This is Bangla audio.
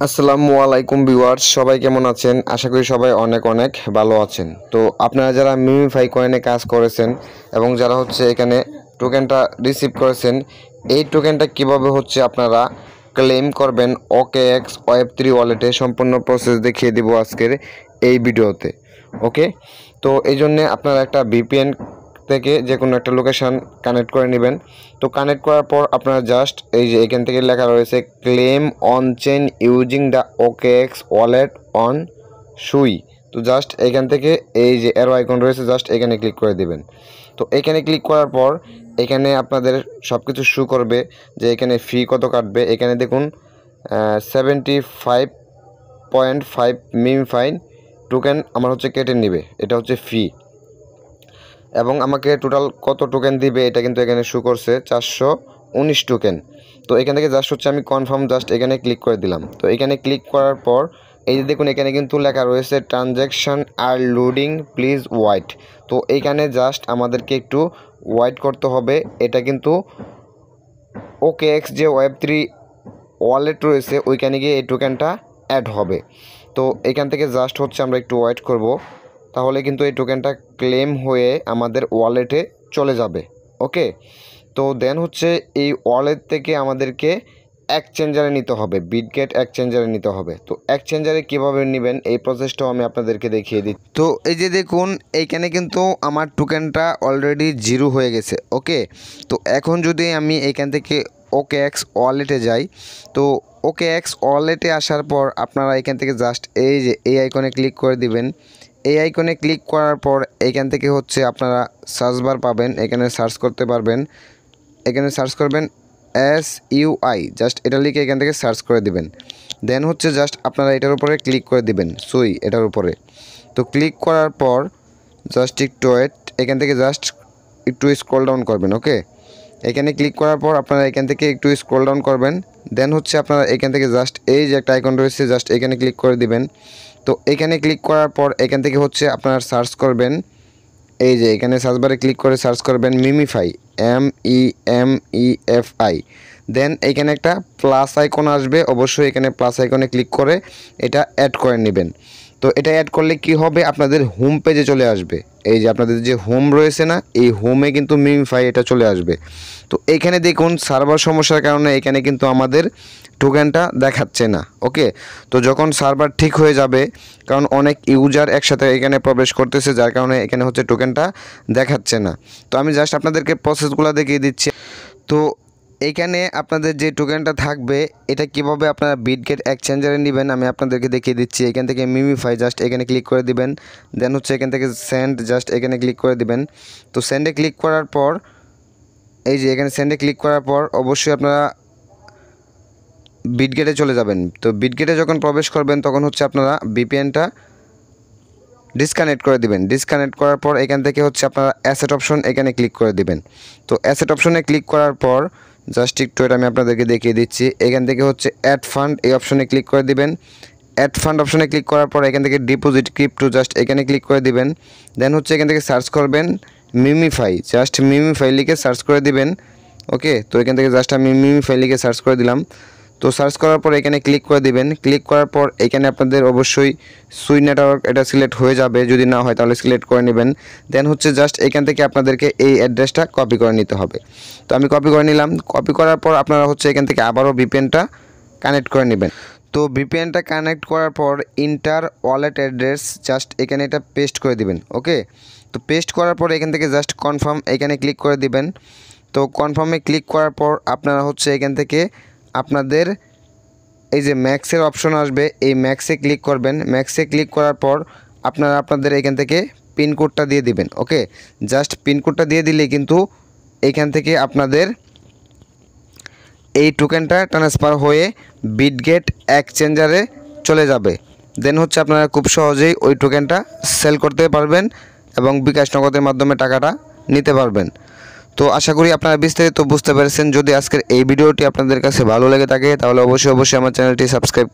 আসসালামু আলাইকুম ভিউয়ার্স, সবাই কেমন আছেন? আশা করি সবাই অনেক অনেক ভালো আছেন। তো আপনারা যারা মিমিফাই কয়েনে কাজ করেছেন এবং যারা এখানে টোকেনটা রিসিভ করেছেন, এই টোকেনটা কিভাবে আপনারা ক্লেম করবেন OKX Web3 ওয়ালেটে সম্পূর্ণ প্রসেস দেখিয়ে দিব আজকের এই ভিডিওতে। ওকে, তো এই জন্যে আপনারা একটা VPN থেকে যে কোনো একটা লোকেশান কানেক্ট করে নেবেন। তো কানেক্ট করার পর আপনারা জাস্ট এই যে এখান থেকে লেখা রয়েছে claim on chain using the OKX wallet on সুই। তো জাস্ট এখান থেকে এই যে অ্যারো আইকন রয়েছে, জাস্ট এখানে ক্লিক করে দিবেন। তো এখানে ক্লিক করার পর এখানে আপনাদের সব কিছু শো করবে যে এখানে ফি কত কাটবে। এখানে দেখুন 75.5 মিমিফাই টোকেন আমার কেটে নেবে, এটা ফি। এবং আমাকে টোটাল কত টোকেন দিবে এটা কিন্তু এখানে শো করছে 419 টোকেন। তো এখান থেকে জাস্ট আমি কনফার্ম জাস্ট এখানে ক্লিক করে দিলাম। তো এখানে ক্লিক করার পর এই যে দেখুন এখানে কিন্তু লেখা রয়েছে ট্রানজ্যাকশান আর লোডিং প্লিজ ওয়েট। তো এইখানে জাস্ট আমাদেরকে একটু ওয়েট করতে হবে। এটা কিন্তু OKX যে Web3 ওয়ালেট রয়েছে ওইখানে গিয়ে এই টোকেনটা অ্যাড হবে। তো এখান থেকে জাস্ট আমরা একটু ওয়েট করব, তাহলে কিন্তু এই টোকেনটা ক্লেম হয়ে আমাদের ওয়ালেটে চলে যাবে। ওকে, তো দেন এই ওয়ালেট থেকে আমাদেরকে এক্সচেঞ্জারে নিতে হবে, বিটগেট এক্সচেঞ্জারে নিতে হবে। তো এক্সচেঞ্জারে কীভাবে নেবেন এই প্রসেসটাও আমি আপনাদেরকে দেখিয়ে দিই। তো এই যে দেখুন এইখানে কিন্তু আমার টোকেনটা অলরেডি 0 হয়ে গেছে। ওকে, তো এখন যদি আমি এইখান থেকে OKX ওয়ালেটে যাই, তো OKX ওয়ালেটে আসার পর আপনারা এখান থেকে জাস্ট এই যে এই আইকনে ক্লিক করে দিবেন। এই আইকনে ক্লিক করার পর এইখান থেকে আপনারা সার্চ বার পাবেন, এখানে সার্চ করতে পারবেন। এখানে সার্চ করবেন SUI, জাস্ট এটা লিখে এখান থেকে সার্চ করে দিবেন। দেন জাস্ট আপনারা এটার উপরে ক্লিক করে দিবেন, সুই এটার উপরে। তো ক্লিক করার পর জাস্ট একটু ওয়েট, এখান থেকে জাস্ট একটু স্ক্রল ডাউন করবেন। ওকে, এখানে ক্লিক করার পর আপনারা এখান থেকে একটু স্ক্রল ডাউন করবেন। দেন আপনারা এখান থেকে জাস্ট এই যে একটা আইকন রয়েছে জাস্ট এখানে ক্লিক করে দিবেন। তো এখানে ক্লিক করার পর এখান থেকে আপনারা সার্চ করবেন, এই যে এখানে সার্চ বারে ক্লিক করে সার্চ করবেন মিমিফাই, MEMEFI। দেন এখানে একটা প্লাস আইকন আসবে, অবশ্যই এখানে প্লাস আইকনে ক্লিক করে এটা অ্যাড করে নেবেন। তো এটা অ্যাড করলে কি হবে, আপনাদের হোম পেজে চলে আসবে। এই যে আপনাদের যে হোম রয়েছে না, এই হোমে কিন্তু মিমিফাই এটা চলে আসবে। তো এখানে দেখুন সার্ভার সমস্যার কারণে এখানে কিন্তু আমাদের টোকেনটা দেখাচ্ছে না। ওকে, তো যখন সার্ভার ঠিক হয়ে যাবে, কারণ অনেক ইউজার একসাথে এখানে প্রবেশ করতেছে, যার কারণে এখানে টোকেনটা দেখাচ্ছে না। তো আমি জাস্ট আপনাদেরকে প্রসেসগুলো দেখিয়ে দিচ্ছি। তো এইখানে আপনাদের যে টোকেনটা থাকবে এটা কিভাবে আপনারা বিটগেট এক্সচেঞ্জারে নেবেন আমি আপনাদেরকে দেখিয়ে দিচ্ছি। এখান থেকে মিমিফাই জাস্ট এখানে ক্লিক করে দিবেন। দেন এখান থেকে সেন্ড জাস্ট এখানে ক্লিক করে দিবেন। তো সেন্ডে ক্লিক করার পর এই যে এখানে সেন্ডে ক্লিক করার পর অবশ্যই আপনারা বিটগেটে চলে যাবেন। তো বিটগেটে যখন প্রবেশ করবেন তখন আপনারা VPNটা ডিসকানেক্ট করে দিবেন। ডিসকানেক্ট করার পর এখান থেকে আপনারা অ্যাসেট অপশন এখানে ক্লিক করে দিবেন। তো অ্যাসেট অপশনে ক্লিক করার পর জাস্ট একটু এটা আমি আপনাদেরকে দেখিয়ে দিচ্ছি। এখান থেকে অ্যাড ফান্ড এই অপশনে ক্লিক করে দিবেন। অ্যাড ফান্ড অপশনে ক্লিক করার পর এখান থেকে ডিপোজিট ক্রিপ্টো জাস্ট এখানে ক্লিক করে দিবেন। দেন এখান থেকে সার্চ করবেন মিমিফাই, জাস্ট মিমিফাই লিখে সার্চ করে দিবেন। ওকে, তো এখান থেকে জাস্ট আমি মিমিফাই লিখে সার্চ করে দিলাম। তো সার্চ করার পর এখানে ক্লিক করে দিবেন। ক্লিক করার পর এখানে আপনাদের অবশ্যই সুই নেটওয়ার্ক এটা সিলেক্ট হয়ে যাবে, যদি না হয় তাহলে সিলেক্ট করে নেবেন। দেন জাস্ট এখান থেকে আপনাদেরকে এই অ্যাড্রেসটা কপি করে নিতে হবে। তো আমি কপি করে নিলাম। কপি করার পর আপনারা এখান থেকে আবারও VPNটা কানেক্ট করে নেবেন। তো VPNটা কানেক্ট করার পর ইন্টার ওয়ালেট অ্যাড্রেস জাস্ট এখানে এটা পেস্ট করে দিবেন। ওকে, তো পেস্ট করার পর এখান থেকে জাস্ট কনফার্ম এখানে ক্লিক করে দিবেন। তো কনফার্মে ক্লিক করার পর আপনারা এখান থেকে আপনাদের এই যে ম্যাক্সের অপশন আসবে, এই ম্যাক্সে ক্লিক করবেন। ম্যাক্সে ক্লিক করার পর আপনারা আপনাদের এখান থেকে পিনকোডটা দিয়ে দিবেন। ওকে, জাস্ট পিনকোডটা দিয়ে দিলে কিন্তু এখান থেকে আপনাদের এই টোকেনটা ট্রান্সফার হয়ে বিটগেট এক্সচেঞ্জারে চলে যাবে। দেন আপনারা খুব সহজেই ওই টোকেনটা সেল করতে পারবেন এবং বিকাশ নগদের মাধ্যমে টাকাটা নিতে পারবেন। তো আশা করি আপনারা বিস্তারিত বুঝতে পেরেছেন। যদি আজকের এই ভিডিওটি আপনাদের কাছে ভালো লেগে থাকে তাহলে অবশ্যই আমার চ্যানেলটি সাবস্ক্রাইব